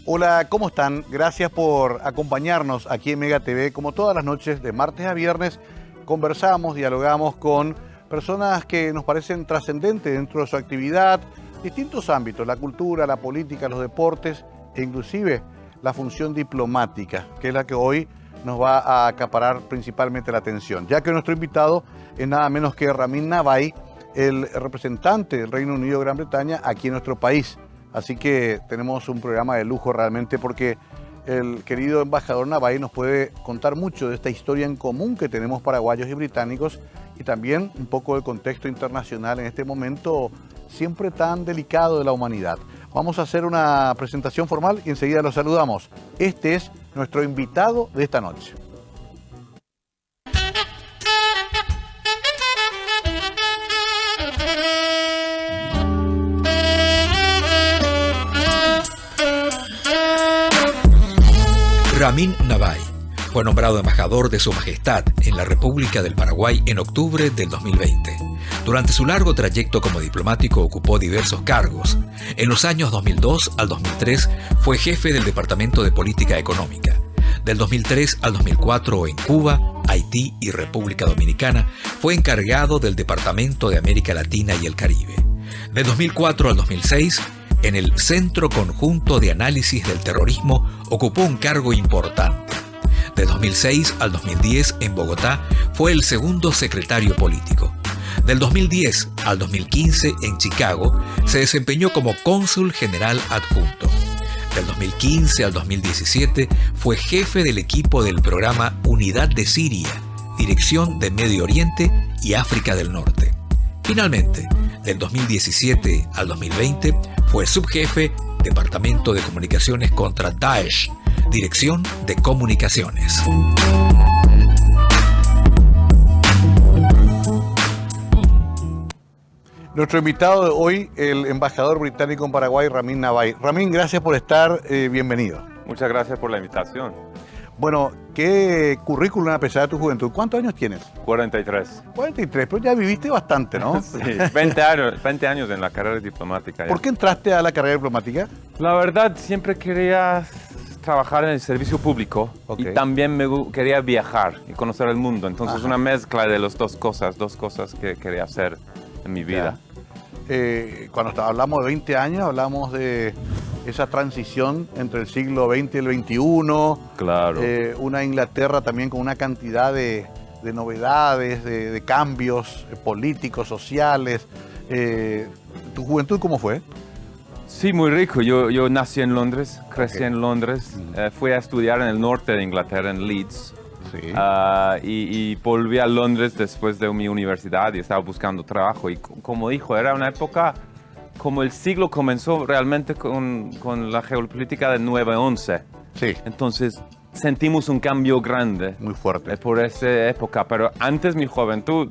Hola, ¿cómo están? Gracias por acompañarnos aquí en Mega TV. Como todas las noches, de martes a viernes, conversamos, dialogamos con personas que nos parecen trascendentes dentro de su actividad, distintos ámbitos, la cultura, la política, los deportes e inclusive la función diplomática, que es la que hoy nos va a acaparar principalmente la atención, ya que nuestro invitado es nada menos que Ramin Nawai, el representante del Reino Unido de Gran Bretaña aquí en nuestro país. Así que tenemos un programa de lujo realmente porque el querido embajador Nawai nos puede contar mucho de esta historia en común que tenemos paraguayos y británicos y también un poco del contexto internacional en este momento siempre tan delicado de la humanidad. Vamos a hacer una presentación formal y enseguida los saludamos. Este es nuestro invitado de esta noche. Ramin Nawai fue nombrado embajador de Su Majestad en la República del Paraguay en octubre del 2020. Durante su largo trayecto como diplomático ocupó diversos cargos. En los años 2002 al 2003 fue jefe del Departamento de Política Económica. Del 2003 al 2004 en Cuba, Haití y República Dominicana fue encargado del Departamento de América Latina y el Caribe. Del 2004 al 2006 en el Centro Conjunto de Análisis del Terrorismo ocupó un cargo importante. De 2006 al 2010 en Bogotá fue el segundo secretario político. Del 2010 al 2015 en Chicago se desempeñó como cónsul general adjunto. Del 2015 al 2017 fue jefe del equipo del programa Unidad de Siria, Dirección de Medio Oriente y África del Norte. Finalmente, del 2017 al 2020 fue subjefe, Departamento de Comunicaciones contra Daesh, Dirección de Comunicaciones. Nuestro invitado de hoy, el embajador británico en Paraguay, Ramin Nawai. Ramin, gracias por estar, bienvenido. Muchas gracias por la invitación. Bueno, ¿qué currículum a pesar de tu juventud? ¿Cuántos años tienes? 43. 43, pero ya viviste bastante, ¿no? Sí, 20 años en la carrera diplomática. ¿Por qué entraste a la carrera diplomática? La verdad, siempre quería trabajar en el servicio público y también quería viajar y conocer el mundo. Entonces, una mezcla de las dos cosas que quería hacer en mi vida. Cuando hablamos de 20 años, hablamos de esa transición entre el siglo XX y el XXI. Claro. Una Inglaterra también con una cantidad de novedades, de cambios políticos, sociales. ¿Tu juventud cómo fue? Sí, muy rico. Yo nací en Londres, crecí en Londres. Fui a estudiar en el norte de Inglaterra, en Leeds. Sí. Y volví a Londres después de mi universidad y estaba buscando trabajo. Y como dijo, era una época, como el siglo comenzó realmente con la geopolítica del 9/11. Sí. Entonces sentimos un cambio grande. Muy fuerte. Por esa época. Pero antes mi juventud,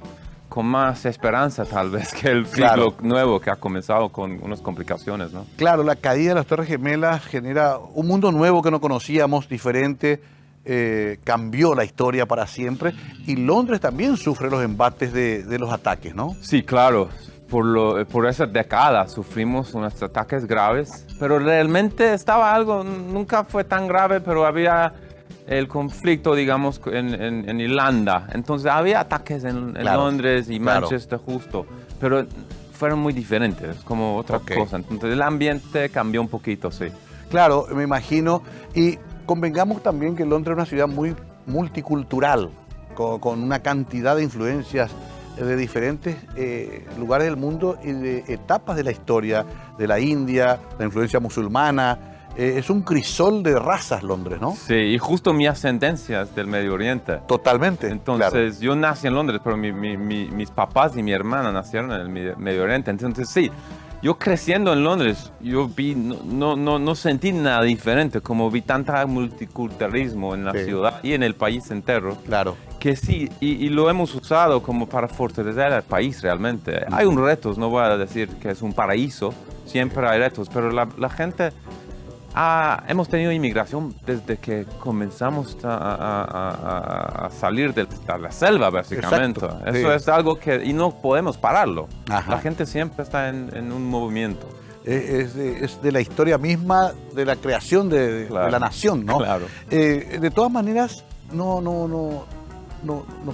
con más esperanza tal vez que el siglo nuevo que ha comenzado con unas complicaciones, ¿no? Claro, la caída de las Torres Gemelas genera un mundo nuevo que no conocíamos, diferente. Cambió la historia para siempre y Londres también sufre los embates de los ataques, ¿no? Sí, claro. Por esa década sufrimos unos ataques graves, pero realmente estaba algo, nunca fue tan grave, pero había el conflicto, digamos, en Irlanda. Entonces había ataques en Londres y Manchester justo, pero fueron muy diferentes, como otra cosa. Entonces el ambiente cambió un poquito, sí. Claro, me imagino. Y convengamos también que Londres es una ciudad muy multicultural, con una cantidad de influencias de diferentes lugares del mundo y de etapas de la historia, de la India, la influencia musulmana. Es un crisol de razas Londres, ¿no? Sí, y justo mi ascendencia es del Medio Oriente. Totalmente. Entonces, yo nací en Londres, pero mis papás y mi hermana nacieron en el Medio Oriente. Entonces, sí. Yo creciendo en Londres, yo vi, no sentí nada diferente, como vi tanta multiculturalismo en la ciudad y en el país entero. Claro. Que sí, y lo hemos usado como para fortalecer al país realmente. Hay un retos, no voy a decir que es un paraíso, siempre hay retos, pero la gente hemos tenido inmigración desde que comenzamos a salir de la selva, básicamente. Exacto, eso es algo que y no podemos pararlo. Ajá. La gente siempre está en un movimiento. es de la historia misma de la creación de la nación, ¿no? Claro. De todas maneras, no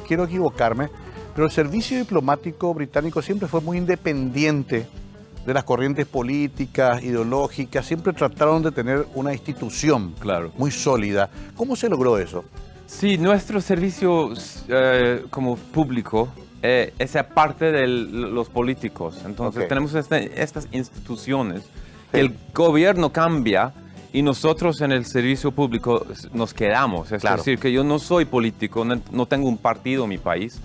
quiero equivocarme, pero el servicio diplomático británico siempre fue muy independiente de las corrientes políticas, ideológicas, siempre trataron de tener una institución muy sólida. ¿Cómo se logró eso? Sí, nuestro servicio como público es aparte de los políticos. Entonces tenemos estas instituciones. El gobierno cambia y nosotros en el servicio público nos quedamos. Es decir, que yo no soy político, no tengo un partido en mi país.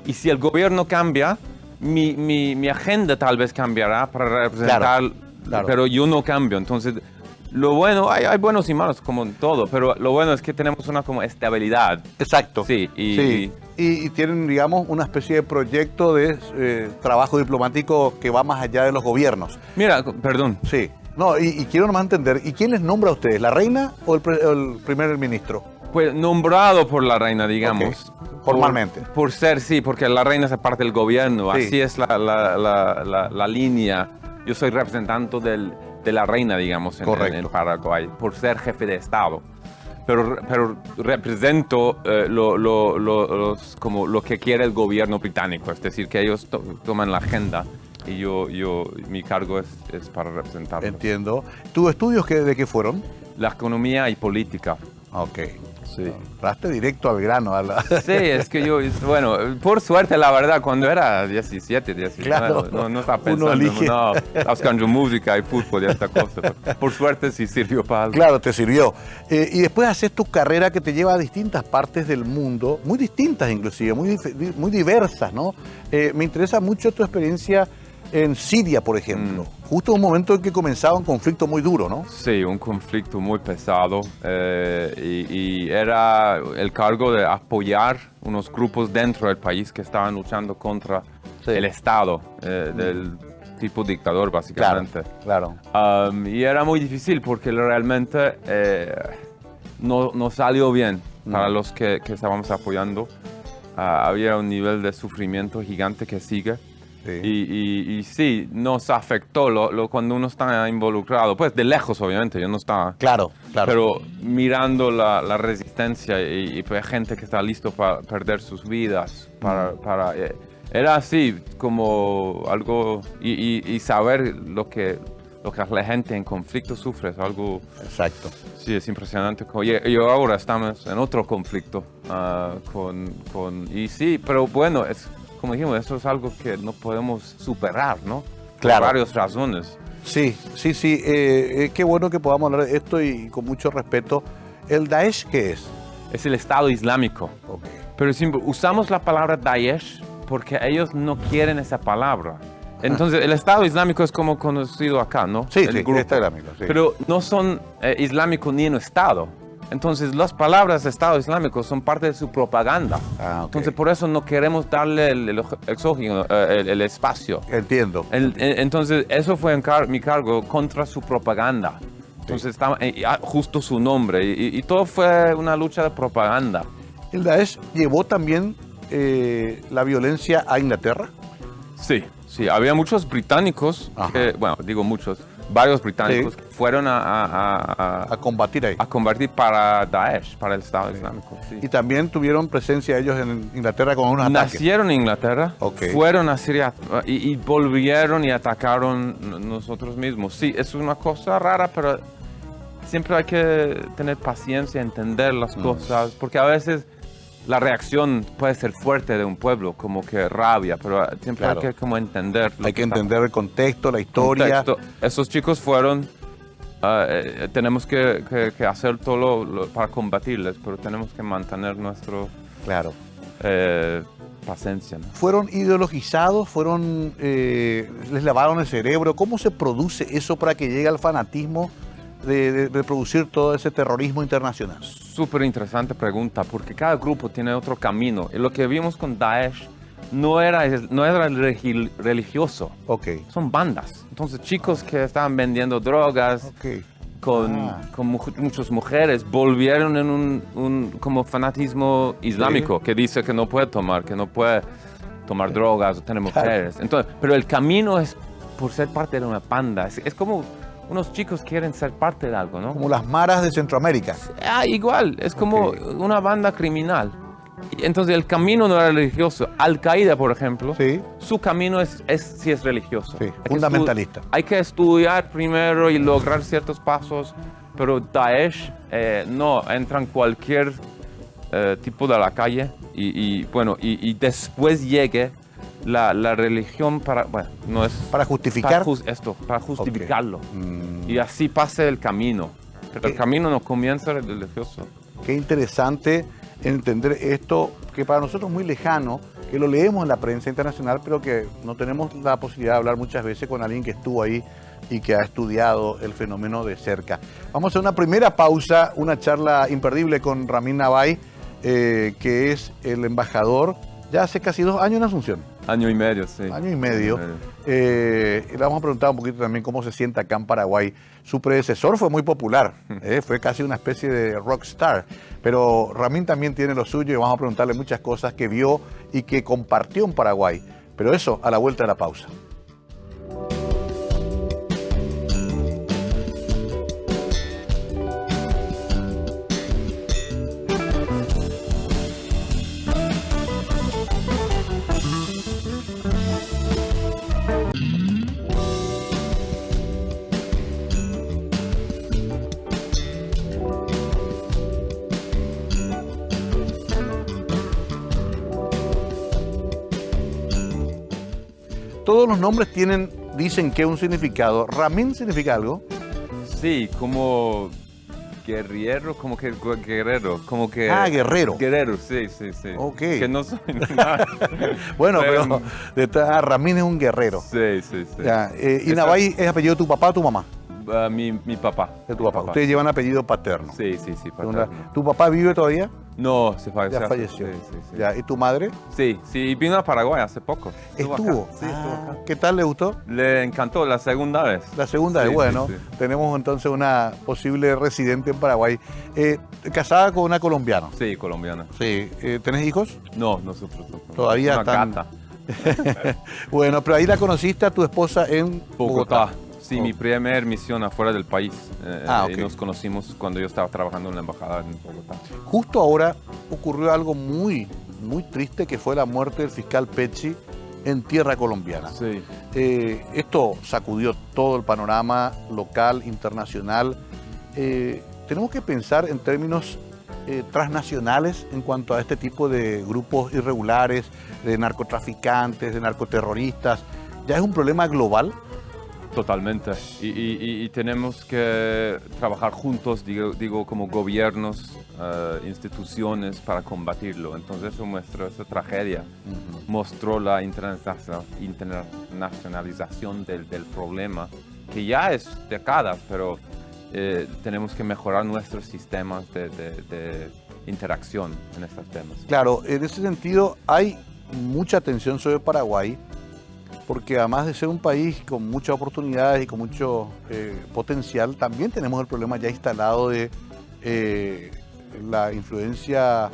Y si el gobierno cambia, mi agenda tal vez cambiará para representar, pero yo no cambio. Entonces, lo bueno, hay buenos y malos como en todo, pero lo bueno es que tenemos una como estabilidad. Exacto. Sí, y tienen, digamos, una especie de proyecto de trabajo diplomático que va más allá de los gobiernos. Mira, perdón. Sí. No, y quiero nomás entender, ¿y quién les nombra a ustedes? ¿La reina o el primer ministro? Pues nombrado por la reina, digamos. Formalmente. Por ser, sí, porque la reina es parte del gobierno. Sí. Así es la línea. Yo soy representante de la reina, digamos, en Paraguay, por ser jefe de Estado. Pero represento como lo que quiere el gobierno británico. Es decir, que ellos toman la agenda. Y mi cargo es para representarlos. Entiendo. ¿Tus estudios de qué fueron? La economía y política. Ok. Sí. Raste directo al grano. Sí, es que bueno, por suerte, la verdad, cuando era 17, 19, no estaba pensando, estaba escuchando música y fútbol y esta cosa. Por suerte sí sirvió para algo. Claro, te sirvió. Y después haces tu carrera que te lleva a distintas partes del mundo, muy distintas inclusive, muy diversas, ¿no? Me interesa mucho tu experiencia en Siria, por ejemplo. Justo en un momento en que comenzaba un conflicto muy duro, ¿no? Sí, un conflicto muy pesado. Y era el cargo de apoyar unos grupos dentro del país que estaban luchando contra el Estado, del tipo dictador, básicamente. Claro. Y era muy difícil porque realmente no salió bien para los que estábamos apoyando. Había un nivel de sufrimiento gigante que sigue. Sí. Y sí, nos afectó cuando uno está involucrado, pues de lejos obviamente, yo no estaba. Claro. Pero mirando la resistencia y pues, gente que está listo para perder sus vidas, era así como algo, y saber lo que la gente en conflicto sufre es algo. Exacto. Sí, es impresionante. Y ahora estamos en otro conflicto y sí, pero bueno, como dijimos, eso es algo que no podemos superar, ¿no? Claro. Por varias razones. Sí. Qué bueno que podamos hablar de esto y con mucho respeto. ¿El Daesh qué es? Es el Estado Islámico. Okay. Pero usamos la palabra Daesh porque ellos no quieren esa palabra. Entonces, el Estado Islámico es como conocido acá, ¿no? Sí, el Estado Islámico. Sí. Pero no son islámicos ni en Estado. Entonces, las palabras Estado Islámico son parte de su propaganda. Okay. Entonces, por eso no queremos darle el espacio. Entiendo. Entonces, eso fue mi cargo contra su propaganda. Entonces, estaba justo su nombre. Y todo fue una lucha de propaganda. ¿El Daesh llevó también la violencia a Inglaterra? Sí, había muchos británicos, varios británicos que fueron a combatir ahí. A combatir para Daesh, para el Estado Islámico. Sí. Y también tuvieron presencia ellos en Inglaterra con unos ataques. Nacieron en Inglaterra, fueron a Siria y volvieron y atacaron nosotros mismos. Sí, es una cosa rara, pero siempre hay que tener paciencia, entender las cosas, porque a veces la reacción puede ser fuerte de un pueblo, como que rabia, pero siempre hay que como entender. Hay que entender el contexto, la historia. Esos chicos fueron, tenemos que hacer todo para combatirles, pero tenemos que mantener nuestro paciencia, ¿no? ¿Fueron ideologizados? ¿Les lavaron el cerebro? ¿Cómo se produce eso para que llegue al fanatismo de producir todo ese terrorismo internacional? Súper interesante pregunta, porque cada grupo tiene otro camino. Y lo que vimos con Daesh no era religioso. Son bandas. Entonces, chicos que estaban vendiendo drogas con muchas mujeres volvieron en un como fanatismo islámico que dice que no puede tomar drogas o tener mujeres. Entonces, pero el camino es por ser parte de una banda. Es como unos chicos quieren ser parte de algo, ¿no? Como las maras de Centroamérica. Igual, es como Ok. una banda criminal. Y entonces el camino no era religioso. Al-Qaeda, por ejemplo, Sí. su camino sí es religioso. Sí, Hay que fundamentalista. hay que estudiar primero y lograr ciertos pasos, pero Daesh no entra en cualquier tipo de la calle y después llegue la religión para, bueno, no es Para justificar. para justificarlo. Mm, Y así pasa el camino. Pero el camino no comienza religioso. Qué interesante entender esto, que para nosotros es muy lejano, que lo leemos en la prensa internacional, pero que no tenemos la posibilidad de hablar muchas veces con alguien que estuvo ahí y que ha estudiado el fenómeno de cerca. Vamos a hacer una primera pausa, una charla imperdible con Ramin Nabay, que es el embajador ya hace casi 2 años en Asunción. Año y medio, sí. Año y medio. Le vamos a preguntar un poquito también cómo se siente acá en Paraguay. Su predecesor fue muy popular, fue casi una especie de rockstar, pero Ramin también tiene lo suyo y vamos a preguntarle muchas cosas que vio y que compartió en Paraguay. Pero eso a la vuelta de la pausa. Todos los nombres dicen que un significado. ¿Ramin significa algo? Sí, como guerrero, como que guerrero, como que... Guerrero. Guerrero, sí, sí, sí. Ok. Que no soy nada. Bueno, pero Ramin es un guerrero. Sí, sí, sí. Ya, ¿y Nabay es apellido de tu papá o tu mamá? Mi papá. De tu papá. Ustedes llevan apellido paterno. Sí, sí, sí, paterno. ¿Tu papá vive todavía? No, se falleció. Ya falleció. Sí, sí, sí. Ya, ¿y tu madre? Sí, sí, y vino a Paraguay hace poco. Estuvo. Acá. Sí, estuvo acá. ¿Qué tal, le gustó? Le encantó la segunda vez. La segunda Sí, es bueno. sí, sí. Tenemos entonces una posible residente en Paraguay. Casada con una colombiana. Sí, colombiana. Sí. ¿Tenés hijos? No, nosotros no. Todavía Una están- gata. Bueno, pero ahí la conociste a tu esposa en Bogotá. Sí, Oh. mi primer misión afuera del país. Ok. Y nos conocimos cuando yo estaba trabajando en la embajada en Bogotá. Justo ahora ocurrió algo muy, muy triste, que fue la muerte del fiscal Pecci en tierra colombiana. Sí. Esto sacudió todo el panorama local, internacional. Tenemos que pensar en términos transnacionales en cuanto a este tipo de grupos irregulares, de narcotraficantes, de narcoterroristas. ¿Ya es un problema global? Totalmente. Y tenemos que trabajar juntos, digo como gobiernos, instituciones para combatirlo. Entonces eso muestra esa tragedia. Mostró la internacionalización del problema, que ya es décadas, pero tenemos que mejorar nuestros sistemas de interacción en estos temas. Claro, en ese sentido hay mucha atención sobre Paraguay, porque además de ser un país con muchas oportunidades y con mucho potencial, también tenemos el problema ya instalado de la influencia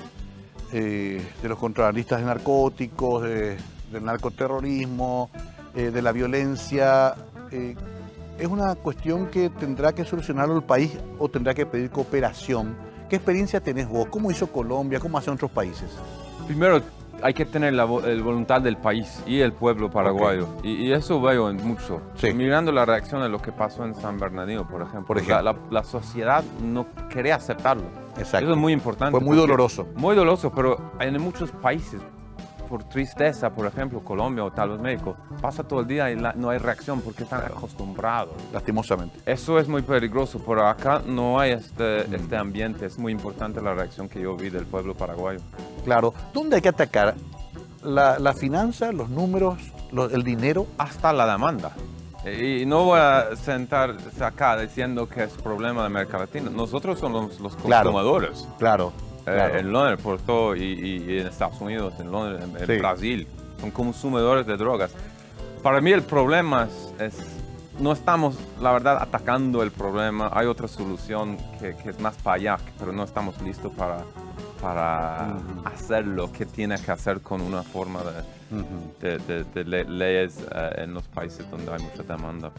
de los contrabandistas de narcóticos, del narcoterrorismo, de la violencia. ¿Es una cuestión que tendrá que solucionarlo el país o tendrá que pedir cooperación? ¿Qué experiencia tenés vos? ¿Cómo hizo Colombia? ¿Cómo hacen otros países? Primero, hay que tener la voluntad del país y el pueblo paraguayo. Y eso veo en mucho. Sí. Mirando la reacción de lo que pasó en San Bernardino, por ejemplo. Por ejemplo. La sociedad no quería aceptarlo. Exacto. Eso es muy importante. Fue muy porque- doloroso. Muy doloroso, pero en muchos países, por tristeza, por ejemplo, Colombia o tal vez México, pasa todo el día y no hay reacción porque están acostumbrados. Lastimosamente. Eso es muy peligroso, pero acá no hay este ambiente. Es muy importante la reacción que yo vi del pueblo paraguayo. Claro. ¿Dónde hay que atacar? La finanza, los números, el dinero. Hasta la demanda. Y no voy a sentarse acá diciendo que es problema de América Latina. Nosotros somos los Claro. consumidores. Claro. claro. En Londres, por todo, y en Estados Unidos, en Londres, en Sí. Brasil. Son consumidores de drogas. Para mí el problema es no estamos, la verdad, atacando el problema. Hay otra solución que es más para allá, pero no estamos listos para hacer lo que tiene que hacer con una forma de leyes en los países donde hay mucha demanda.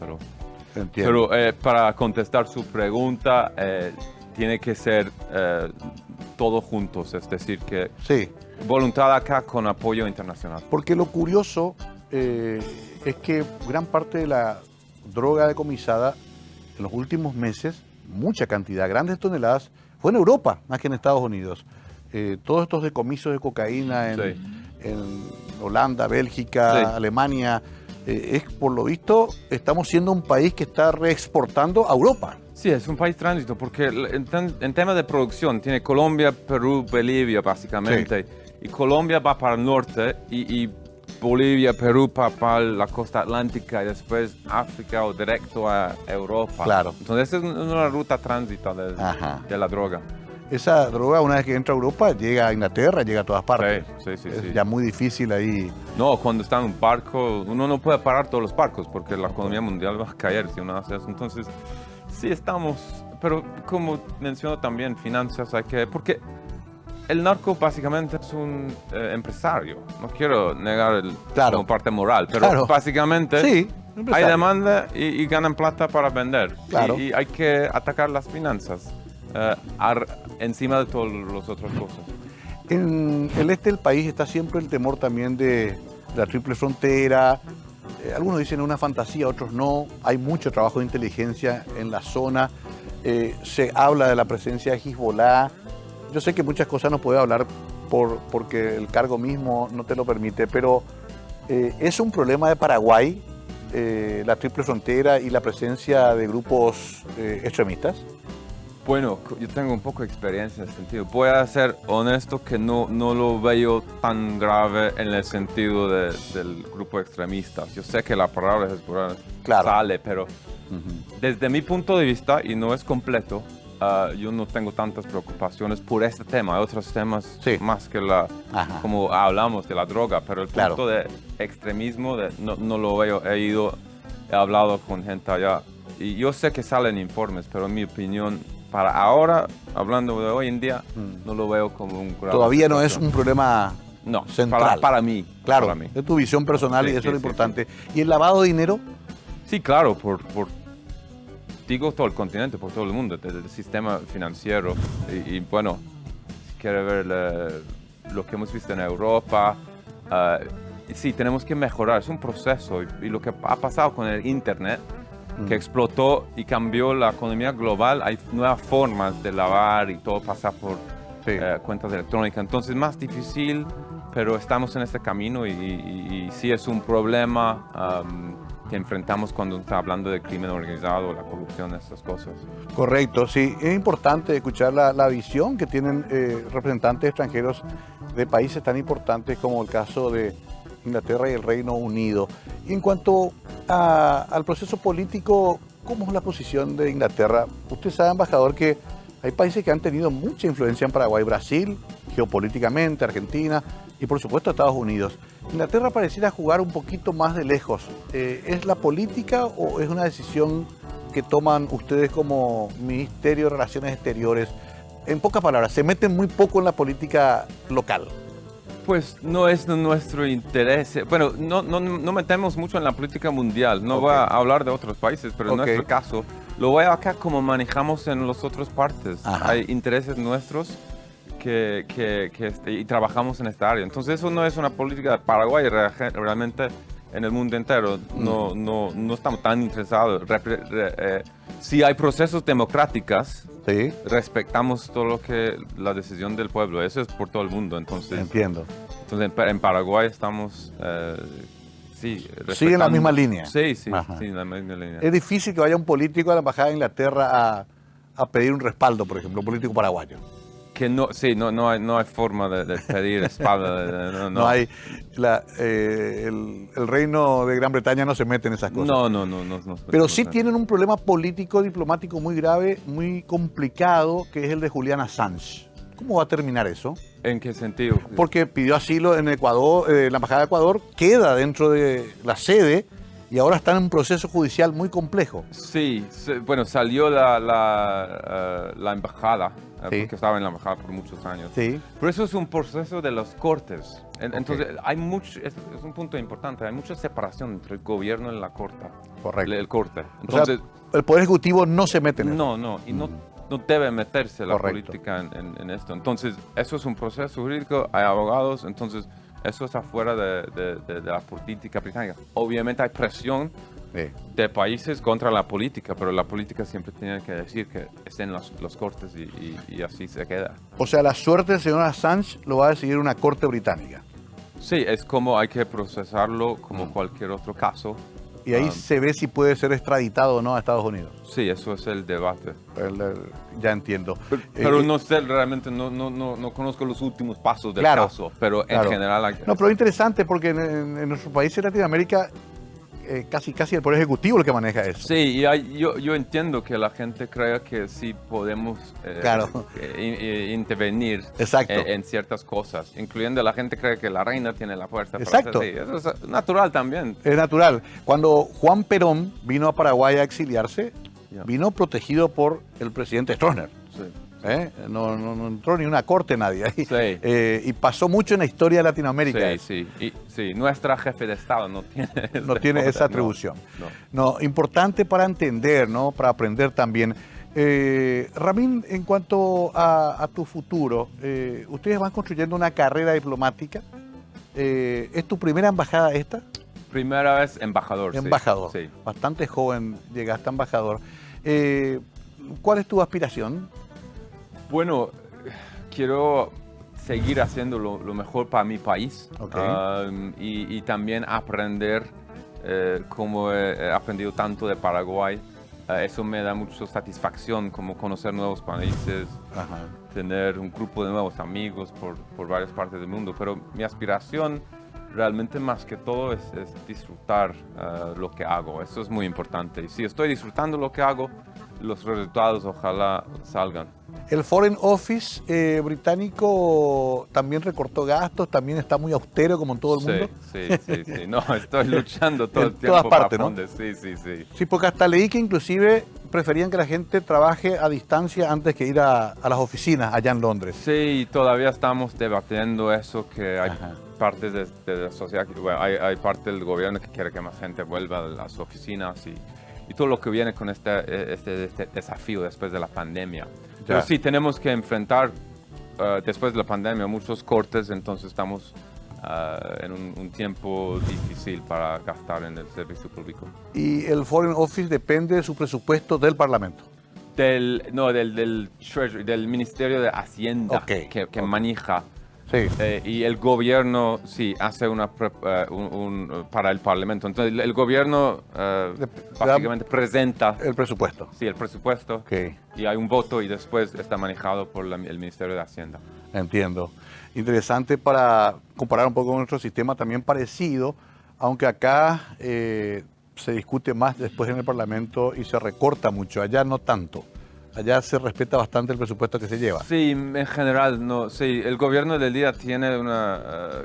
Pero para contestar su pregunta, tiene que ser todos juntos, es decir, que voluntad acá con apoyo internacional. Porque lo curioso es que gran parte de la droga decomisada en los últimos meses, mucha cantidad, grandes toneladas, fue en Europa, más que en Estados Unidos. Todos estos decomisos de cocaína en Holanda, Bélgica, Alemania, por lo visto estamos siendo un país que está reexportando a Europa. Sí, es un país tránsito, porque en tema de producción tiene Colombia, Perú, Bolivia básicamente, y Colombia va para el norte y Bolivia, Perú para la costa atlántica y después África o directo a Europa. Claro. Entonces es una ruta tránsito de la droga. Esa droga, una vez que entra a Europa, llega a Inglaterra, llega a todas partes. Sí. Es ya muy difícil ahí. No, cuando está en un barco, uno no puede parar todos los barcos porque la economía mundial va a caer si uno hace eso. Entonces, sí estamos, pero como menciono también, finanzas porque el narco básicamente es un empresario. No quiero negar como parte moral, pero básicamente hay demanda y ganan plata para vender. Claro. Y hay que atacar las finanzas encima de todas las otras cosas. En el este del país está siempre el temor también de la triple frontera. Algunos dicen una fantasía, otros no. Hay mucho trabajo de inteligencia en la zona. Se habla de la presencia de Hezbollah. Yo sé que muchas cosas no puedo hablar porque el cargo mismo no te lo permite, pero ¿es un problema de Paraguay la triple frontera y la presencia de grupos extremistas? Bueno, yo tengo un poco de experiencia en ese sentido. Voy a ser honesto que no lo veo tan grave en el sentido del grupo extremista. Yo sé que la palabra Hezbollah sale, pero desde mi punto de vista, y no es completo, yo no tengo tantas preocupaciones por este tema. Hay otros temas más que como hablamos de la droga, pero el punto de extremismo no lo veo. He hablado con gente allá y yo sé que salen informes, pero en mi opinión, para ahora, hablando de hoy en día, no lo veo como un grave. Todavía no es un problema central. Para mí. Claro, para mí. Es tu visión personal y eso es lo importante. ¿Y el lavado de dinero? Sí, claro, digo todo el continente, por todo el mundo, desde el sistema financiero. Y bueno, si quiere ver lo que hemos visto en Europa, sí, tenemos que mejorar, es un proceso. Y lo que ha pasado con el Internet, que explotó y cambió la economía global, hay nuevas formas de lavar y todo pasa por cuentas electrónicas. Entonces es más difícil, pero estamos en este camino y sí es un problema que enfrentamos cuando está hablando de crimen organizado, la corrupción, esas cosas. Correcto, sí. Es importante escuchar la visión que tienen representantes extranjeros de países tan importantes como el caso de Inglaterra y el Reino Unido. Y en cuanto al proceso político, ¿cómo es la posición de Inglaterra? Usted sabe, embajador, que hay países que han tenido mucha influencia en Paraguay, Brasil, geopolíticamente, Argentina y por supuesto Estados Unidos. Inglaterra pareciera jugar un poquito más de lejos. ¿Es la política o es una decisión que toman ustedes como Ministerio de Relaciones Exteriores? En pocas palabras, se meten muy poco en la política local. Pues no es de nuestro interés. Bueno, no metemos mucho en la política mundial. No voy a hablar de otros países, pero en nuestro caso, lo veo acá como manejamos en las otras partes. Hay intereses nuestros y trabajamos en esta área. Entonces eso no es una política de Paraguay realmente en el mundo entero. No estamos tan interesados. Si hay procesos democráticos, respetamos todo lo que la decisión del pueblo. Eso es por todo el mundo. Entonces, entiendo. Entonces en Paraguay estamos sigue en la misma línea. Sí, en la misma línea. Es difícil que vaya un político a la embajada de Inglaterra a pedir un respaldo, por ejemplo, un político paraguayo. Que no hay forma de pedir espalda. No hay el reino de Gran Bretaña no se mete en esas cosas. No. Pero sí tienen un problema político, diplomático muy grave, muy complicado, que es el de Julian Assange. ¿Cómo va a terminar eso? ¿En qué sentido? Porque pidió asilo en Ecuador, la embajada de Ecuador queda dentro de la sede y ahora están en un proceso judicial muy complejo. Sí, bueno, salió la embajada, Sí. porque estaba en la embajada por muchos años. Sí. Pero eso es un proceso de los cortes. Entonces, Ok. hay mucho, es un punto importante, hay mucha separación entre el gobierno y la corte. Correcto. El corte. O sea, Entonces, el Poder Ejecutivo no se mete en eso. no, y no debe meterse la Correcto. política en esto. Entonces, eso es un proceso jurídico, hay abogados, entonces eso está fuera de la política británica. Obviamente hay presión Sí. de países contra la política, pero la política siempre tiene que decir que estén los cortes y así se queda. O sea, la suerte del señor Assange lo va a decidir una corte británica. Sí, es como hay que procesarlo como cualquier otro caso. Y ahí se ve si puede ser extraditado o no a Estados Unidos. Sí, eso es el debate. Ya entiendo. Pero no sé, realmente no conozco los últimos pasos del Claro, caso, pero claro. en general... No, pero es interesante porque en nuestros países de Latinoamérica casi el Poder Ejecutivo el que maneja eso. Sí, y yo entiendo que la gente crea que sí podemos Claro. intervenir Exacto. en ciertas cosas, incluyendo la gente cree que la reina tiene la fuerza. para Exacto. hacer- sí, eso es natural también. Es natural. Cuando Juan Perón vino a Paraguay a exiliarse, Ya. vino protegido por el presidente Stroessner. Sí. No entró ni una corte nadie ahí. Sí. Y pasó mucho en la historia de Latinoamérica. Sí, sí, nuestra jefe de Estado no tiene, No tiene poder, esa atribución. no. No, importante para entender, ¿no? Para aprender también. Ramín, en cuanto a tu futuro, ustedes van construyendo una carrera diplomática. ¿Es tu primera embajada esta? Primera vez embajador. sí. Embajador. Sí. Bastante joven llegaste a embajador. ¿Cuál es tu aspiración? Bueno, quiero seguir haciendo lo mejor para mi país. Ok. Y también aprender como he aprendido tanto de Paraguay. Eso me da mucha satisfacción, como conocer nuevos países, Ajá. tener un grupo de nuevos amigos por varias partes del mundo. Pero mi aspiración realmente más que todo es disfrutar lo que hago. Eso es muy importante. Y si estoy disfrutando lo que hago, los resultados ojalá salgan. El Foreign Office británico también recortó gastos, también está muy austero como en todo el mundo. Sí. No, estoy luchando todo En el tiempo todas partes, para ¿no? fondos. Sí. Sí, porque hasta leí que inclusive preferían que la gente trabaje a distancia antes que ir a las oficinas allá en Londres. Sí, todavía estamos debatiendo eso, que hay Ajá. partes de la sociedad, bueno, hay parte del gobierno que quiere que más gente vuelva a las oficinas y todo lo que viene con este desafío después de la pandemia. Pero sí, tenemos que enfrentar después de la pandemia muchos cortes, entonces estamos en un tiempo difícil para gastar en el servicio público. Y el Foreign Office depende de su presupuesto del Parlamento. Del Treasury, del Ministerio de Hacienda, Ok, que maneja. Sí. Y el gobierno, sí, hace para el Parlamento. Entonces, el gobierno básicamente presenta El presupuesto. sí, el presupuesto Ok, y hay un voto y después está manejado por el Ministerio de Hacienda. entiendo. Interesante para comparar un poco con nuestro sistema también parecido, aunque acá se discute más después en el Parlamento y se recorta mucho. Allá no tanto. Allá se respeta bastante el presupuesto que se lleva. Sí, en general, no. Sí, el gobierno del día tiene una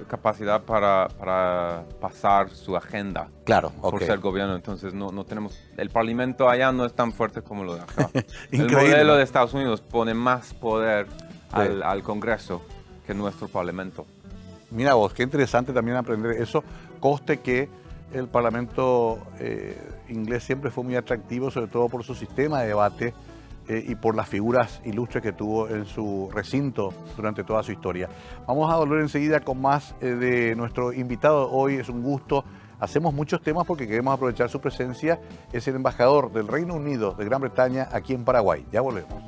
capacidad para pasar su agenda. Claro, Por ok. ser gobierno, entonces no tenemos, el parlamento allá no es tan fuerte como lo de acá. El Increíble, modelo ¿no? de Estados Unidos pone más poder Sí. al Congreso que nuestro parlamento. Mira vos, qué interesante también aprender eso. Coste que el Parlamento inglés siempre fue muy atractivo, sobre todo por su sistema de debate y por las figuras ilustres que tuvo en su recinto durante toda su historia. Vamos a volver enseguida con más de nuestro invitado. Hoy es un gusto. Hacemos muchos temas porque queremos aprovechar su presencia. Es el embajador del Reino Unido de Gran Bretaña aquí en Paraguay. Ya volvemos.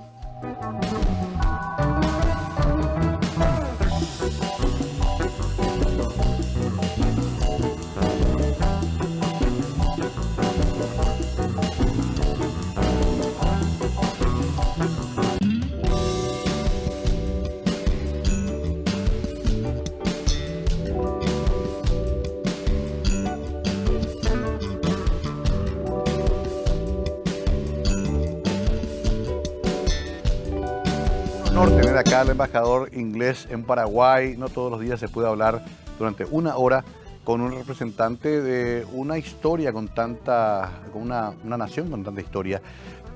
Un honor tener acá al embajador inglés en Paraguay. No todos los días se puede hablar durante una hora con un representante de una historia con una nación con tanta historia.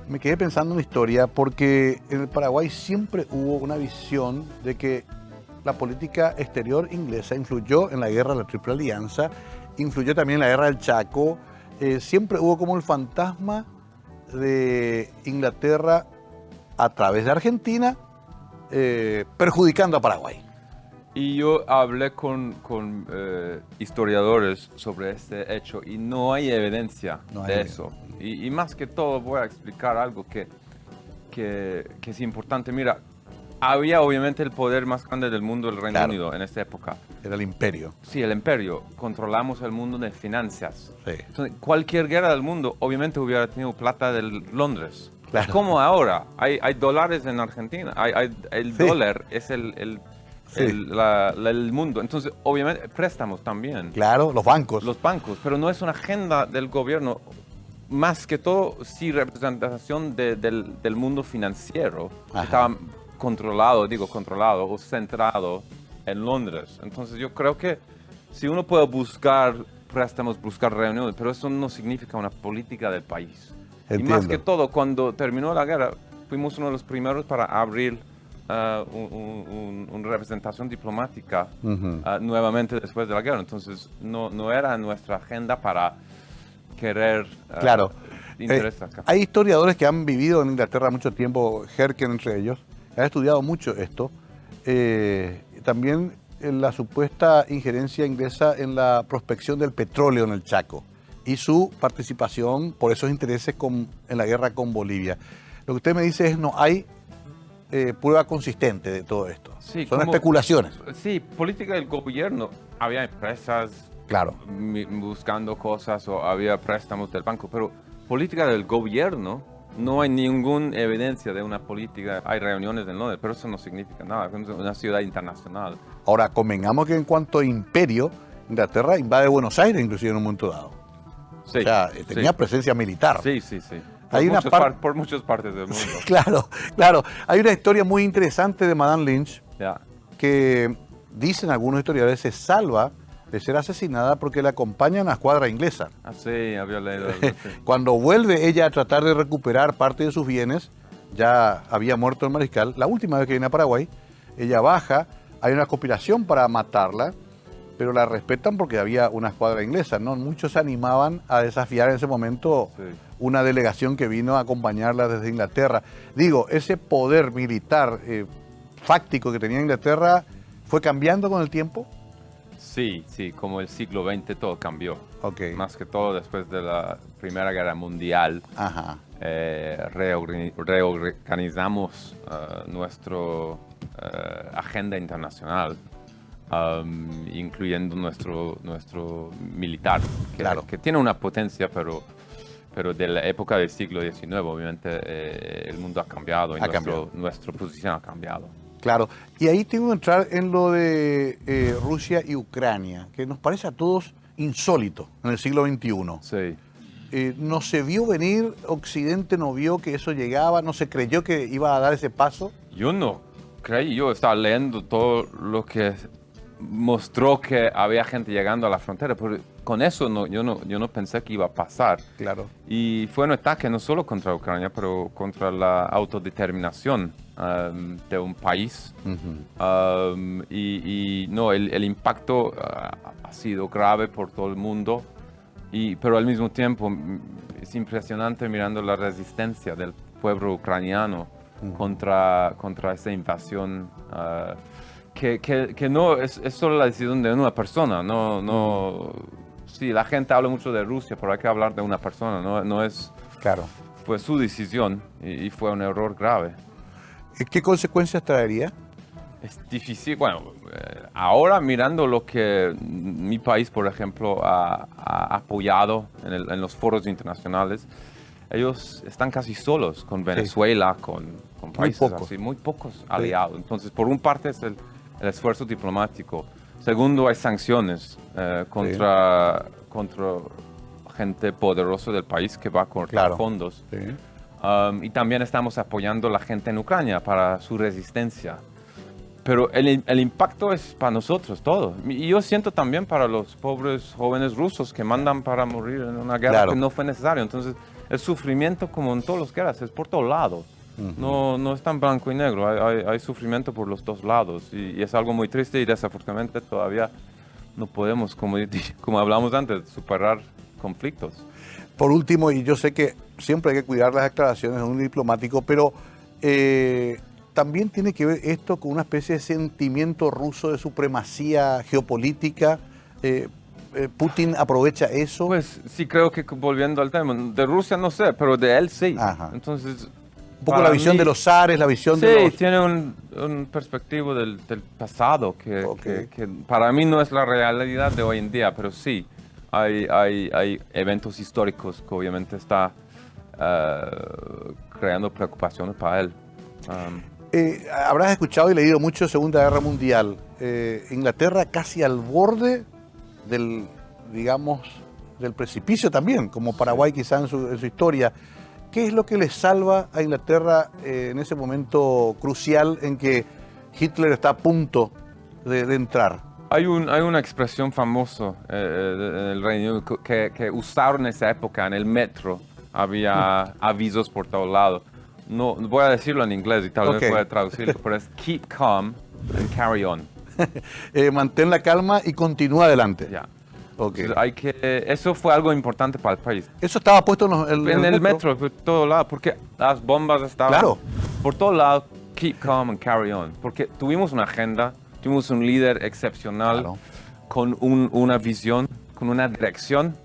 Me quedé pensando en la historia porque en el Paraguay siempre hubo una visión de que la política exterior inglesa influyó en la guerra de la Triple Alianza, influyó también en la guerra del Chaco. Siempre hubo como el fantasma de Inglaterra a través de Argentina perjudicando a Paraguay. Y yo hablé con historiadores sobre este hecho y no hay evidencia de eso. Y más que todo voy a explicar algo que es importante. Mira, había obviamente el poder más grande del mundo, el Reino Unido, en esta época. Era el imperio. Sí, el imperio. Controlamos el mundo de finanzas. Sí. Entonces, cualquier guerra del mundo obviamente hubiera tenido plata de Londres. Claro. Como ahora, hay dólares en Argentina. El dólar es el mundo. Entonces, obviamente, préstamos también. Claro, los bancos. Los bancos, pero no es una agenda del gobierno. Más que todo, sí representación del mundo financiero. Que estaba controlado o centrado en Londres. Entonces, yo creo que si uno puede buscar préstamos, buscar reuniones, pero eso no significa una política del país. Entiendo. Y más que todo, cuando terminó la guerra, fuimos uno de los primeros para abrir una representación diplomática nuevamente después de la guerra. Entonces, no era nuestra agenda para querer intereses acá. Hay historiadores que han vivido en Inglaterra mucho tiempo, Herken entre ellos, que han estudiado mucho esto. También la supuesta injerencia inglesa en la prospección del petróleo en el Chaco y su participación por esos intereses en la guerra con Bolivia. Lo que usted me dice es no hay prueba consistente de todo esto. Sí, son especulaciones. Sí, política del gobierno. Había empresas buscando cosas o había préstamos del banco, pero política del gobierno no hay ninguna evidencia de una política. Hay reuniones en Londres, pero eso no significa nada. Es una ciudad internacional. Ahora, convengamos que en cuanto a imperio, Inglaterra invade Buenos Aires inclusive en un momento dado. Sí, o sea, tenía presencia militar. Sí. Por muchas partes del mundo. Claro. Hay una historia muy interesante de Madame Lynch que dicen algunos historiadores se salva de ser asesinada porque la acompaña en la escuadra inglesa. Ah, sí, había leído algo así. Cuando vuelve ella a tratar de recuperar parte de sus bienes, ya había muerto el mariscal. La última vez que viene a Paraguay, ella baja, hay una conspiración para matarla, pero la respetan porque había una escuadra inglesa, ¿no? Muchos se animaban a desafiar en ese momento una delegación que vino a acompañarla desde Inglaterra. Digo, ese poder militar fáctico que tenía Inglaterra fue cambiando con el tiempo. Sí, como el siglo XX todo cambió. Más que todo después de la Primera Guerra Mundial. Reorganizamos nuestra agenda internacional. Incluyendo nuestro militar, que tiene una potencia, pero de la época del siglo XIX, obviamente, el mundo ha cambiado y nuestra posición ha cambiado. Claro, y ahí tengo que entrar en lo de Rusia y Ucrania, que nos parece a todos insólito en el siglo XXI. Sí. ¿No se vio venir? ¿Occidente no vio que eso llegaba? ¿No se creyó que iba a dar ese paso? Yo no creí, yo estaba leyendo todo lo que mostró que había gente llegando a la frontera, pero con eso yo no pensé que iba a pasar. Claro. Y fue un ataque no solo contra Ucrania, pero contra la autodeterminación de un país. El impacto ha sido grave por todo el mundo, pero al mismo tiempo es impresionante mirando la resistencia del pueblo ucraniano contra esa invasión. Que no es solo la decisión de una persona, sí, la gente habla mucho de Rusia, pero hay que hablar de una persona, no es... Claro. Fue su decisión y fue un error grave. ¿Qué consecuencias traería? Es difícil, bueno, ahora mirando lo que mi país, por ejemplo, ha apoyado en los foros internacionales, ellos están casi solos con Venezuela, con países así, muy pocos aliados. Entonces, por un parte es el esfuerzo diplomático. Segundo, hay sanciones contra gente poderosa del país que va a cortar fondos. Y también estamos apoyando a la gente en Ucrania para su resistencia. pero el impacto es para nosotros todo. Y yo siento también para los pobres jóvenes rusos que mandan para morir en una guerra Claro. que no fue necesario. Entonces, el sufrimiento, como en todas las guerras, es por todos lados. No es tan blanco y negro, hay sufrimiento por los dos lados. Y es algo muy triste y desafortunadamente todavía no podemos, como hablamos antes, superar conflictos. Por último, y yo sé que siempre hay que cuidar las declaraciones de un diplomático, pero también tiene que ver esto con una especie de sentimiento ruso de supremacía geopolítica. ¿Putin aprovecha eso? Pues sí, creo que volviendo al tema, de Rusia no sé, pero de él sí. Ajá. Entonces, Un poco la visión de los zares, la visión sí, de los... tiene un perspectivo del pasado Ok. que para mí no es la realidad de hoy en día, pero sí, hay eventos históricos que obviamente está creando preocupaciones para él. Habrás escuchado y leído mucho Segunda Guerra Mundial. Inglaterra casi al borde del, digamos, del precipicio también, como Paraguay quizá en su historia. ¿Qué es lo que le salva a Inglaterra en ese momento crucial en que Hitler está a punto de entrar? Hay una expresión famosa en el Reino Unido que usaron en esa época en el metro. Había avisos por todos lados. No voy a decirlo en inglés y tal vez pueda traducirlo, pero es keep calm and carry on. Mantén la calma y continúa adelante. Ya. Okay. Eso fue algo importante para el país. Eso estaba puesto En el metro, por todos lados, porque las bombas estaban por todos lados. Keep calm and carry on. Porque tuvimos una agenda, tuvimos un líder excepcional con una visión, con una dirección.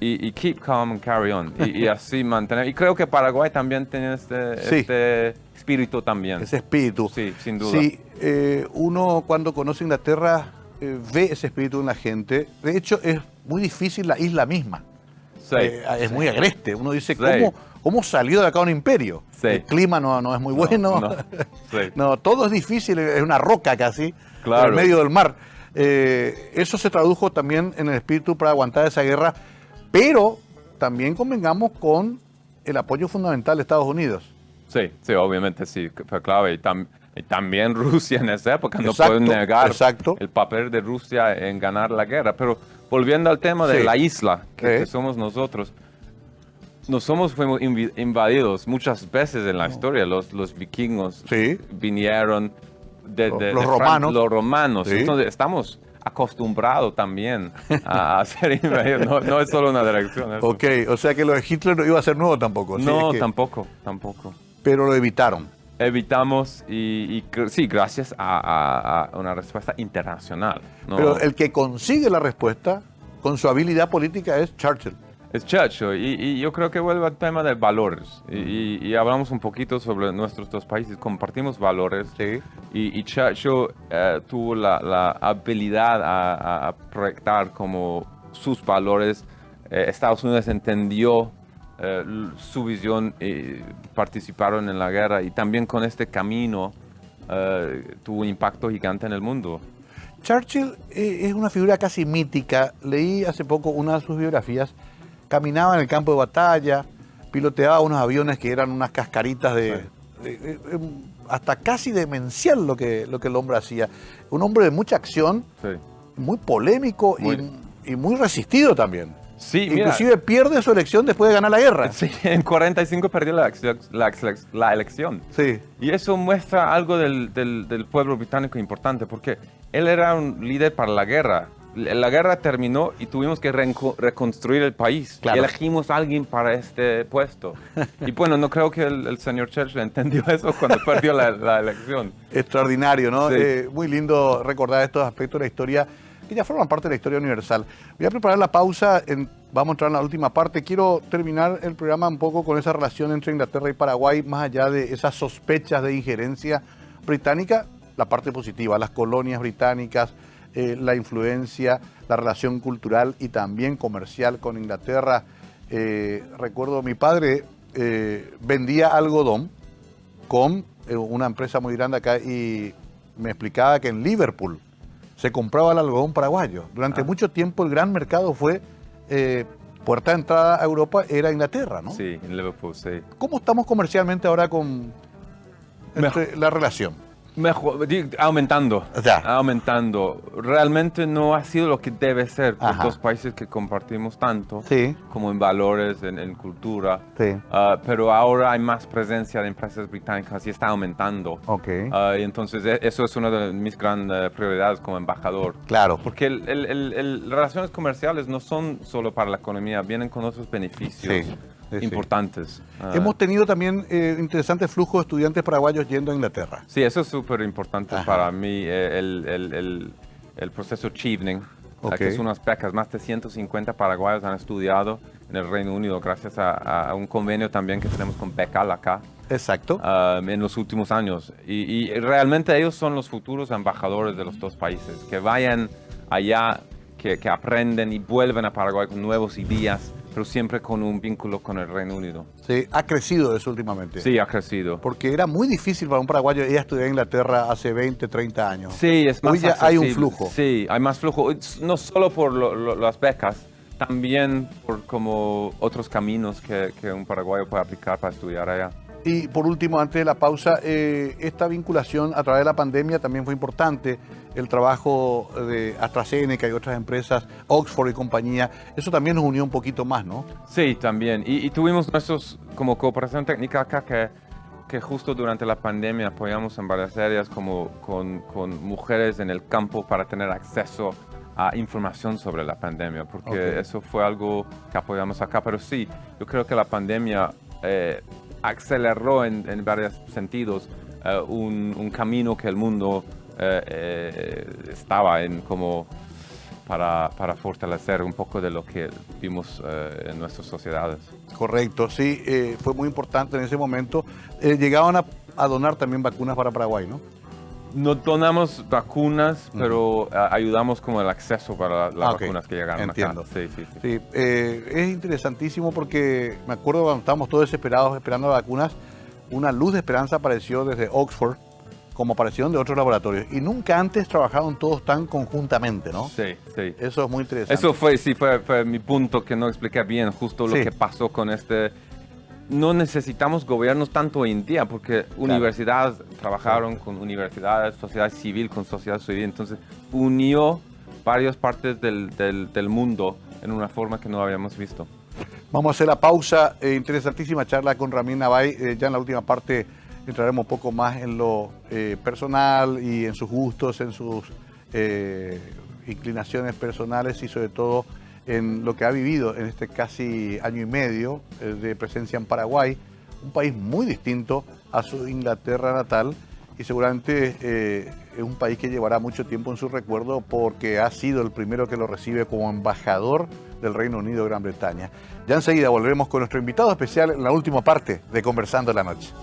Y keep calm and carry on. Y así mantener. Y creo que Paraguay también tiene este espíritu también. Ese espíritu. Sí, sin duda. Sí, uno cuando conoce Inglaterra ve ese espíritu en la gente. De hecho, es muy difícil la isla misma. Sí, es muy agreste. Uno dice, Sí. ¿cómo salió de acá un imperio? Sí. El clima no es muy bueno. No. Sí. No, todo es difícil, es una roca casi, Claro. en medio del mar. Eso se tradujo también en el espíritu para aguantar esa guerra, pero también convengamos con el apoyo fundamental de Estados Unidos. Sí, obviamente sí, fue clave. Y también Rusia en esa época, no Exacto, pueden negar exacto. el papel de Rusia en ganar la guerra. Pero volviendo al tema de Sí. la isla, que somos nosotros, fuimos invadidos muchas veces en la historia. Los vikingos Sí. vinieron Los romanos. Los romanos. Sí. Entonces estamos acostumbrados también a ser invadidos. No es solo una dirección. eso. Ok, o sea que lo de Hitler no iba a ser nuevo tampoco. ¿sí? No, Es que- tampoco. Pero lo evitaron. Evitamos sí, gracias a una respuesta internacional. ¿no? Pero el que consigue la respuesta con su habilidad política es Churchill. Es Churchill y yo creo que vuelve al tema de valores y hablamos un poquito sobre nuestros dos países, compartimos valores Sí. y Churchill tuvo la habilidad a proyectar como sus valores. Estados Unidos entendió su visión y participaron en la guerra y también con este camino tuvo un impacto gigante en el mundo. Churchill es una figura casi mítica. Leí hace poco una de sus biografías. Caminaba en el campo de batalla, piloteaba unos aviones que eran unas cascaritas hasta casi demencial lo que el hombre hacía. Un hombre de mucha acción, Sí. muy polémico y muy resistido también. Sí, Inclusive pierde su elección después de ganar la guerra. Sí, en 45 perdió la elección. Sí. Y eso muestra algo del pueblo británico importante, porque él era un líder para la guerra. La guerra terminó y tuvimos que reconstruir el país. Claro. Y elegimos a alguien para este puesto. Y bueno, no creo que el señor Churchill entendió eso cuando perdió la elección. Extraordinario, ¿no? Sí. Muy lindo recordar estos aspectos de la historia que ya forman parte de la historia universal. Voy a preparar la pausa, vamos a entrar en la última parte. Quiero terminar el programa un poco con esa relación entre Inglaterra y Paraguay, más allá de esas sospechas de injerencia británica, la parte positiva, las colonias británicas, la influencia, la relación cultural y también comercial con Inglaterra. Recuerdo mi padre vendía algodón con una empresa muy grande acá y me explicaba que en Liverpool se compraba el algodón paraguayo. Durante mucho tiempo el gran mercado fue, puerta de entrada a Europa era Inglaterra, ¿no? Sí, en Liverpool, sí. ¿Cómo estamos comercialmente ahora con la relación? Aumentando. Ya. Aumentando. Realmente no ha sido lo que debe ser por Ajá. dos países que compartimos tanto, Sí. como en valores, en cultura. Sí. Pero ahora hay más presencia de empresas británicas y está aumentando. Ok. Y entonces eso es una de mis grandes prioridades como embajador. Claro. Porque relaciones comerciales no son solo para la economía, vienen con otros beneficios Sí, sí. importantes. Hemos tenido también interesantes flujos de estudiantes paraguayos yendo a Inglaterra. Sí, eso es súper importante Ajá. para mí, el proceso Chevening, Ok. que es unas becas. Más de 150 paraguayos han estudiado en el Reino Unido gracias a un convenio también que tenemos con Becal acá Exacto. en los últimos años. Y realmente ellos son los futuros embajadores de los dos países, que vayan allá, que aprenden y vuelven a Paraguay con nuevos ideas, pero siempre con un vínculo con el Reino Unido. Sí, ha crecido eso últimamente. Sí, ha crecido. Porque era muy difícil para un paraguayo ir a estudiar en Inglaterra hace 20, 30 años. Sí, es más Hoy ya hay un accesible. flujo. Sí, hay más flujo. No solo por las becas, también por como otros caminos que un paraguayo puede aplicar para estudiar allá. Y por último, antes de la pausa, esta vinculación a través de la pandemia también fue importante. El trabajo de AstraZeneca y otras empresas, Oxford y compañía, eso también nos unió un poquito más, ¿no? Sí, también. Y tuvimos nuestros, como cooperación técnica acá, que justo durante la pandemia apoyamos en varias áreas como con mujeres en el campo para tener acceso a información sobre la pandemia, porque Ok. eso fue algo que apoyamos acá. Pero sí, yo creo que la pandemia aceleró en varios sentidos un camino que el mundo estaba en como para fortalecer un poco de lo que vimos en nuestras sociedades. Correcto, sí, fue muy importante en ese momento. Llegaban a donar también vacunas para Paraguay, ¿no? No donamos vacunas, pero ayudamos como el acceso para las Ok, vacunas que llegaron entiendo. acá. Sí, sí, sí. Sí, es interesantísimo porque me acuerdo cuando estábamos todos desesperados esperando las vacunas, una luz de esperanza apareció desde Oxford, como aparecieron de otros laboratorios. Y nunca antes trabajaron todos tan conjuntamente, ¿no? Sí, sí. Eso es muy interesante. Eso fue mi punto que no expliqué bien, justo lo Sí. que pasó con este. No necesitamos gobiernos tanto hoy en día, porque universidades trabajaron con universidades, sociedad civil con sociedad civil, entonces unió varias partes del mundo en una forma que no habíamos visto. Vamos a hacer la pausa. Interesantísima charla con Ramín Navay. Ya en la última parte entraremos un poco más en lo personal y en sus gustos, en sus inclinaciones personales y sobre todo en lo que ha vivido en este casi año y medio de presencia en Paraguay, un país muy distinto a su Inglaterra natal y seguramente es un país que llevará mucho tiempo en su recuerdo porque ha sido el primero que lo recibe como embajador del Reino Unido de Gran Bretaña. Ya enseguida volvemos con nuestro invitado especial en la última parte de Conversando en la Noche.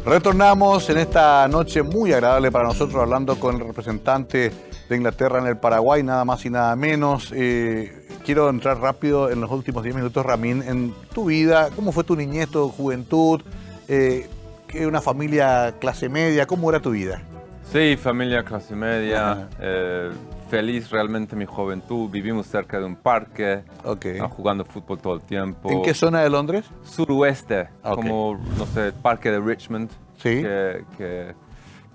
Retornamos en esta noche muy agradable para nosotros hablando con el representante de Inglaterra en el Paraguay, nada más y nada menos. Quiero entrar rápido en los últimos 10 minutos, Ramín, en tu vida. ¿Cómo fue tu niñez, tu juventud? Una familia clase media, ¿cómo era tu vida? Sí, familia clase media, Ajá. feliz realmente mi juventud. Vivimos cerca de un parque, Ok. jugando fútbol todo el tiempo. ¿En qué zona de Londres? Suroeste, Ok. como, no sé, el parque de Richmond, Sí. que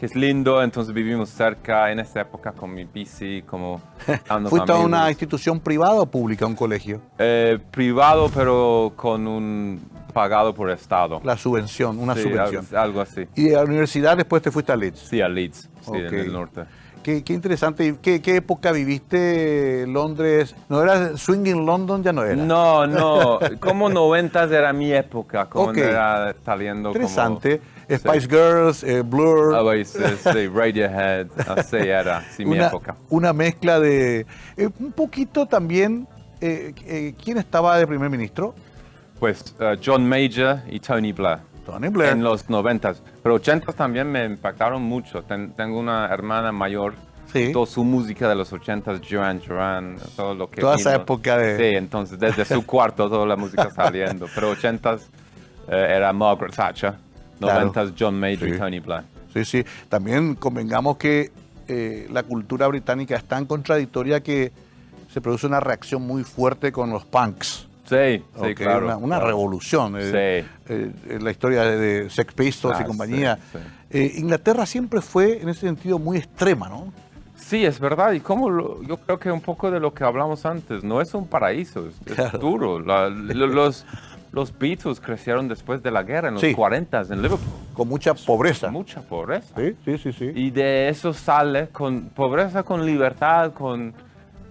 es lindo, entonces vivimos cerca en esa época con mi bici, como dando ¿Fuiste a amigos. una institución privada o pública, un colegio? Privado, pero con un pagado por el Estado. La subvención, una Sí, subvención. algo así. ¿Y a la universidad después te fuiste a Leeds? Sí, a Leeds, sí, Ok. en el norte. Qué interesante. ¿Y qué época viviste Londres? ¿No era Swinging London? Ya no era. No, como 90s era mi época, como Ok. era saliendo Interesante. como... Spice Girls, Blur. Oasis, sí, Radiohead, así era, sí, mi época. Una mezcla de... un poquito también... ¿quién estaba de primer ministro? Pues John Major y Tony Blair. Tony Blair. En los 90s. Pero 80s también me impactaron mucho. Tengo una hermana mayor Sí. Toda su música de los 80s, Duran Duran, todo lo que Toda vino. esa época de... Sí, entonces desde su cuarto toda la música saliendo. Pero 80s era Margaret Thatcher, Claro. 90s John Major Sí. y Tony Blair. Sí, sí. También convengamos que la cultura británica es tan contradictoria que se produce una reacción muy fuerte con los punks. Sí, sí, Ok, claro. una claro. revolución. En la historia de Sex Pistols y compañía. Sí, sí. Inglaterra siempre fue, en ese sentido, muy extrema, ¿no? Sí, es verdad. Y yo creo que un poco de lo que hablamos antes, no es un paraíso, es Claro. duro. Los Beatles crecieron después de la guerra, en los Sí. 40s en Liverpool. Con mucha pobreza. Mucha pobreza. Sí, sí, sí, sí. Y de eso sale con pobreza, con libertad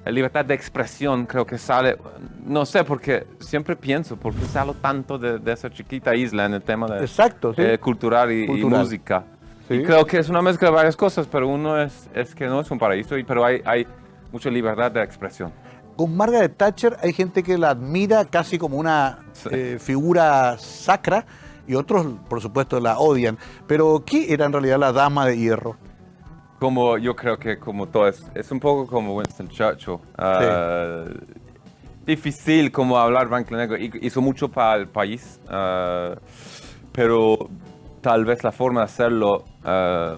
libertad de expresión, creo que sale, no sé, porque siempre pienso, ¿por qué sale tanto de esa chiquita isla en el tema de Exacto, sí. cultural y Cultural. música? Sí. Y creo que es una mezcla de varias cosas, pero uno es que no es un paraíso, pero hay mucha libertad de expresión. Con Margaret Thatcher hay gente que la admira casi como una Sí. figura sacra y otros, por supuesto, la odian. Pero, ¿qué era en realidad la dama de hierro? Como yo creo que como todo es un poco como Winston Churchill. Difícil como hablar blanco y negro. Hizo mucho para el país, pero tal vez la forma de hacerlo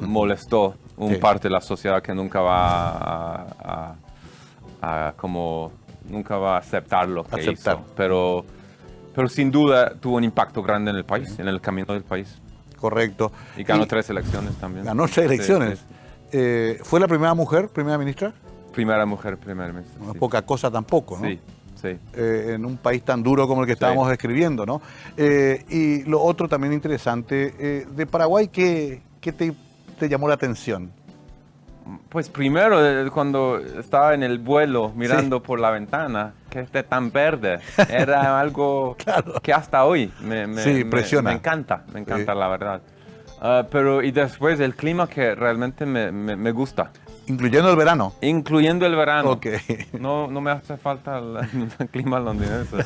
molestó un Sí. parte de la sociedad que nunca va nunca va a aceptar lo que Aceptar. hizo. Pero sin duda tuvo un impacto grande en el país, en el camino del país. Correcto. Y ganó Y 3 elecciones también. ganó 3 Sí, elecciones. sí. ¿Fue la primera mujer, primera ministra? Primera mujer, primer ministro. No es sí. poca cosa tampoco, ¿no? Sí, sí. En un país tan duro como el que estábamos describiendo, ¿no? Y lo otro también interesante, de Paraguay, ¿qué te llamó la atención? Pues primero, cuando estaba en el vuelo mirando por la ventana, que esté tan verde, era algo que hasta hoy Sí, impresiona. me encanta, Sí. la verdad. Y después el clima que realmente me gusta, Incluyendo el verano. incluyendo el verano. Ok. No me hace falta el clima londinense.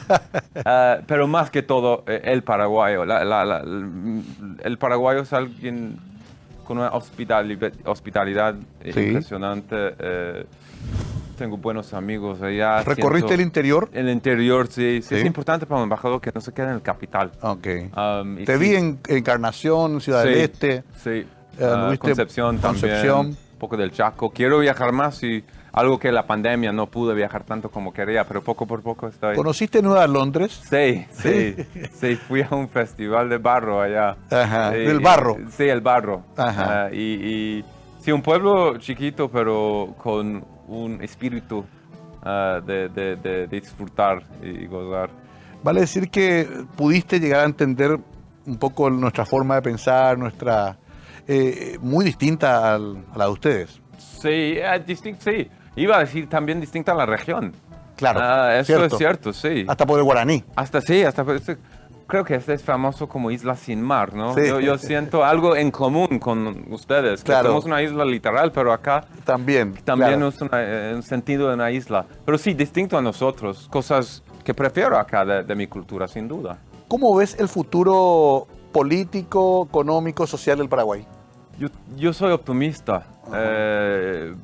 Pero más que todo, el paraguayo. El paraguayo es alguien con una hospitalidad Sí. impresionante. Tengo buenos amigos allá. ¿Recorriste el interior? El interior, sí. Sí. Es importante para un embajador que no se quede en el capital. Ok. Y Te sí, vi en Encarnación, Ciudad del sí, Este. Sí. anduviste Concepción también. Concepción. Un poco del Chaco. Quiero viajar más y algo que la pandemia no pude viajar tanto como quería, pero poco por poco estoy. ¿Conociste Nueva Londres? Sí, sí, fui a un festival de barro allá. Ajá, del barro. Sí, el barro. Ajá. Sí, un pueblo chiquito, pero con un espíritu de disfrutar y gozar. Vale decir que pudiste llegar a entender un poco nuestra forma de pensar, nuestra muy distinta a la de ustedes. Sí, sí. Iba a decir también distinta a la región. Claro, Eso es cierto, sí. Hasta por el guaraní. Creo que este es famoso como isla sin mar, ¿no? Sí. Yo siento algo en común con ustedes, que Claro. somos una isla literal, pero acá También. también claro. es un sentido de una isla. Pero sí, distinto a nosotros, cosas que prefiero acá de mi cultura, sin duda. ¿Cómo ves el futuro político, económico, social del Paraguay? Yo soy optimista,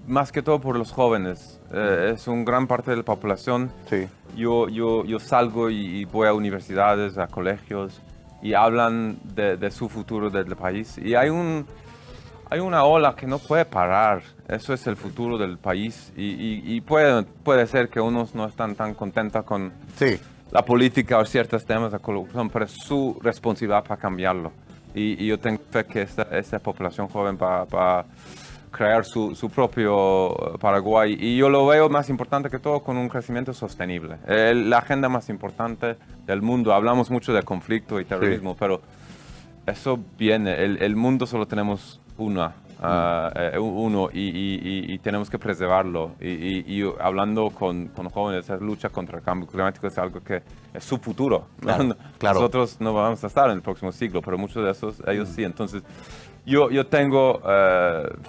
más que todo por los jóvenes. Es una gran parte de la población. Sí. Yo salgo y voy a universidades, a colegios, y hablan de su futuro del país. Y hay una ola que no puede parar. Eso es el futuro del país. Y puede ser que unos no están tan contentos con Sí. la política o ciertos temas de corrupción, pero es su responsabilidad para cambiarlo. Y yo tengo fe que esta población joven va a crear su propio Paraguay. Y yo lo veo más importante que todo con un crecimiento sostenible. La agenda más importante del mundo. Hablamos mucho de conflicto y terrorismo, pero eso viene. El mundo solo tenemos uno y tenemos que preservarlo. Y hablando con jóvenes, esa lucha contra el cambio climático es algo que es su futuro. Claro, claro. Nosotros no vamos a estar en el próximo siglo, pero muchos de esos, ellos sí. Entonces, yo tengo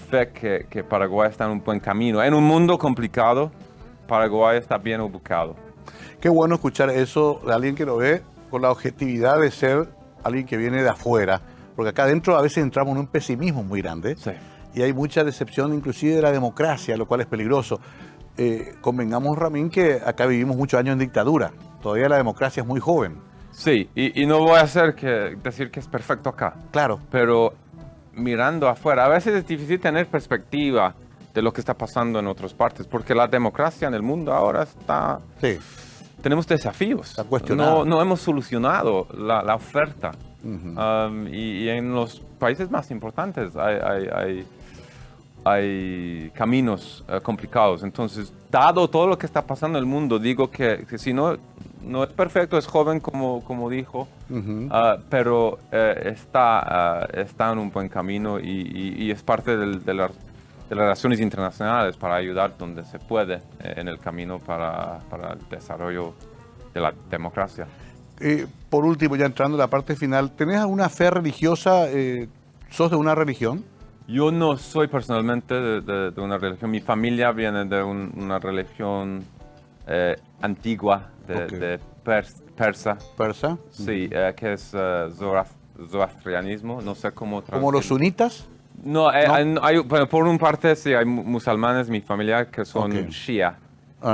fe que Paraguay está en un buen camino. En un mundo complicado, Paraguay está bien ubicado. Qué bueno escuchar eso de alguien que lo ve con la objetividad de ser alguien que viene de afuera. Porque acá adentro a veces entramos en un pesimismo muy grande. Sí. y hay mucha decepción inclusive de la democracia, lo cual es peligroso. Convengamos, Ramín, que acá vivimos muchos años en dictadura. Todavía la democracia es muy joven. Sí, y no voy a decir que es perfecto acá. Claro. Pero mirando afuera, a veces es difícil tener perspectiva de lo que está pasando en otras partes, porque la democracia en el mundo ahora está... Sí. Tenemos desafíos. Está cuestionada. No hemos solucionado la oferta. Uh-huh. Y en los países más importantes hay caminos complicados. Entonces, dado todo lo que está pasando en el mundo, digo que si no es perfecto, es joven, como dijo, Uh-huh. pero está en un buen camino y es parte de las relaciones internacionales para ayudar donde se puede en el camino para el desarrollo de la democracia. Por último, ya entrando en la parte final, ¿tenés alguna fe religiosa? ¿Sos de una religión? Yo no soy personalmente de una religión. Mi familia viene de una religión antigua, de persa. ¿Persa? Sí, que es zoroastrianismo. No sé cómo traducirlo. ¿Como los sunitas? No, bueno, por una parte sí hay musulmanes, mi familia, que son shia.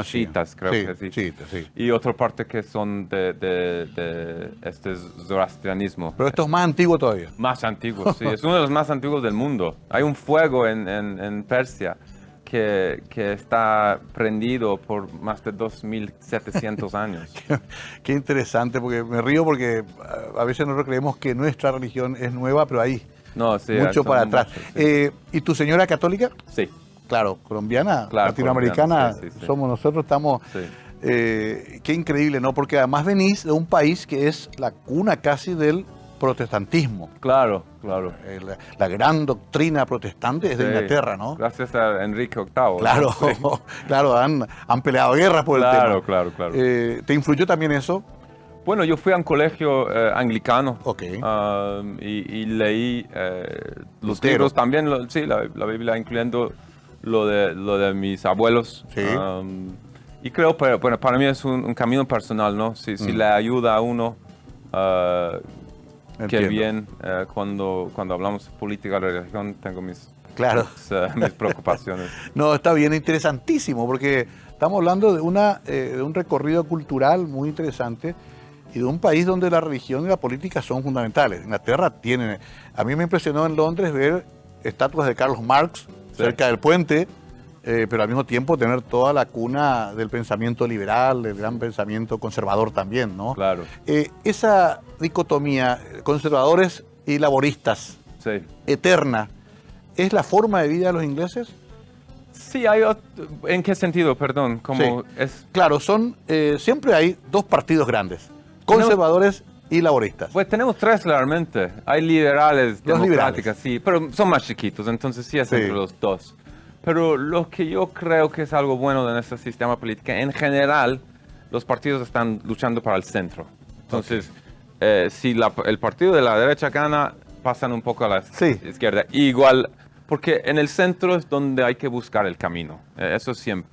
Chiitas, creo que sí. Chiitas, sí. Y otra parte que son de este zoroastrianismo. Pero esto es más antiguo todavía. Más antiguo, sí. Es uno de los más antiguos del mundo. Hay un fuego en Persia que está prendido por más de 2.700 años. Qué interesante, porque me río porque a veces nosotros creemos que nuestra religión es nueva, pero ahí No, sí, mucho para atrás. Muchos, sí. ¿Y tu señora católica? Sí. Claro, colombiana, Claro, latinoamericana, colombiana, sí. somos nosotros, estamos... Sí. Qué increíble, ¿no? Porque además venís de un país que es la cuna casi del protestantismo. Claro. La gran doctrina protestante es de Sí. Inglaterra, ¿no? Gracias a Enrique VIII. Claro, ¿no? Sí. claro, han peleado guerras por el tema. Claro. ¿Te influyó también eso? Bueno, yo fui a un colegio anglicano. Ok. Y leí los Lutero. libros también, la Biblia, incluyendo lo de mis abuelos. Sí. Y creo, pero bueno, para mí es un camino personal, ¿no? Si le ayuda a uno, qué Entiendo. bien. Cuando hablamos de política, de religión, tengo mis preocupaciones. No, está bien, interesantísimo, porque estamos hablando de un recorrido cultural muy interesante y de un país donde la religión y la política son fundamentales. Inglaterra tiene... A mí me impresionó en Londres ver estatuas de Karl Marx cerca del puente, pero al mismo tiempo tener toda la cuna del pensamiento liberal, del gran pensamiento conservador también, ¿no? Claro. Esa dicotomía, conservadores y laboristas, Sí. eterna, ¿es la forma de vida de los ingleses? Sí, ¿en qué sentido? Perdón, como Sí. es... Claro, siempre hay dos partidos grandes, conservadores y laboristas. Pues tenemos tres claramente. Hay liberales, Los democráticas, sí, pero son más chiquitos, entonces sí es entre los dos. Pero lo que yo creo que es algo bueno de nuestro sistema político, en general, los partidos están luchando para el centro. Entonces, si el partido de la derecha gana, pasan un poco a la izquierda. Igual, porque en el centro es donde hay que buscar el camino. Eso siempre.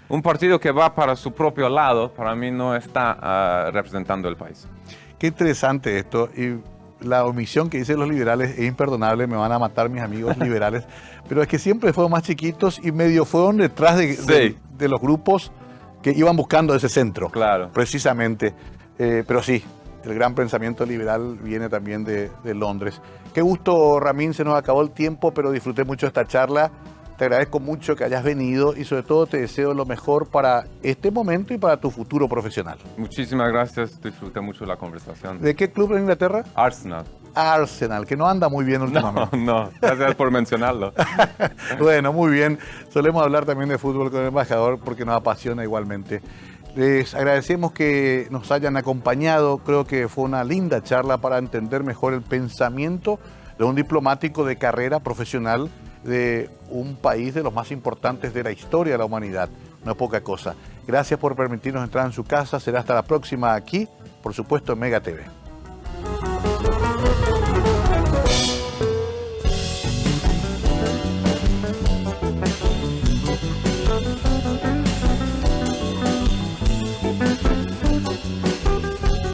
Un partido que va para su propio lado, para mí no está representando el país. Qué interesante esto. Y la omisión que dicen los liberales es imperdonable. Me van a matar mis amigos liberales. Pero es que siempre fueron más chiquitos y medio fueron detrás de los grupos que iban buscando ese centro. Claro. Precisamente. Pero sí, el gran pensamiento liberal viene también de Londres. Qué gusto, Ramín. Se nos acabó el tiempo, pero disfruté mucho esta charla. Te agradezco mucho que hayas venido y sobre todo te deseo lo mejor para este momento y para tu futuro profesional. Muchísimas gracias, disfruté mucho la conversación. ¿De qué club en Inglaterra? Arsenal. Arsenal, que no anda muy bien últimamente. No, gracias por mencionarlo. Bueno, muy bien. Solemos hablar también de fútbol con el embajador porque nos apasiona igualmente. Les agradecemos que nos hayan acompañado. Creo que fue una linda charla para entender mejor el pensamiento de un diplomático de carrera profesional de un país de los más importantes de la historia de la humanidad. No es poca cosa. Gracias por permitirnos entrar en su casa. Será hasta la próxima aquí, por supuesto, en Mega TV.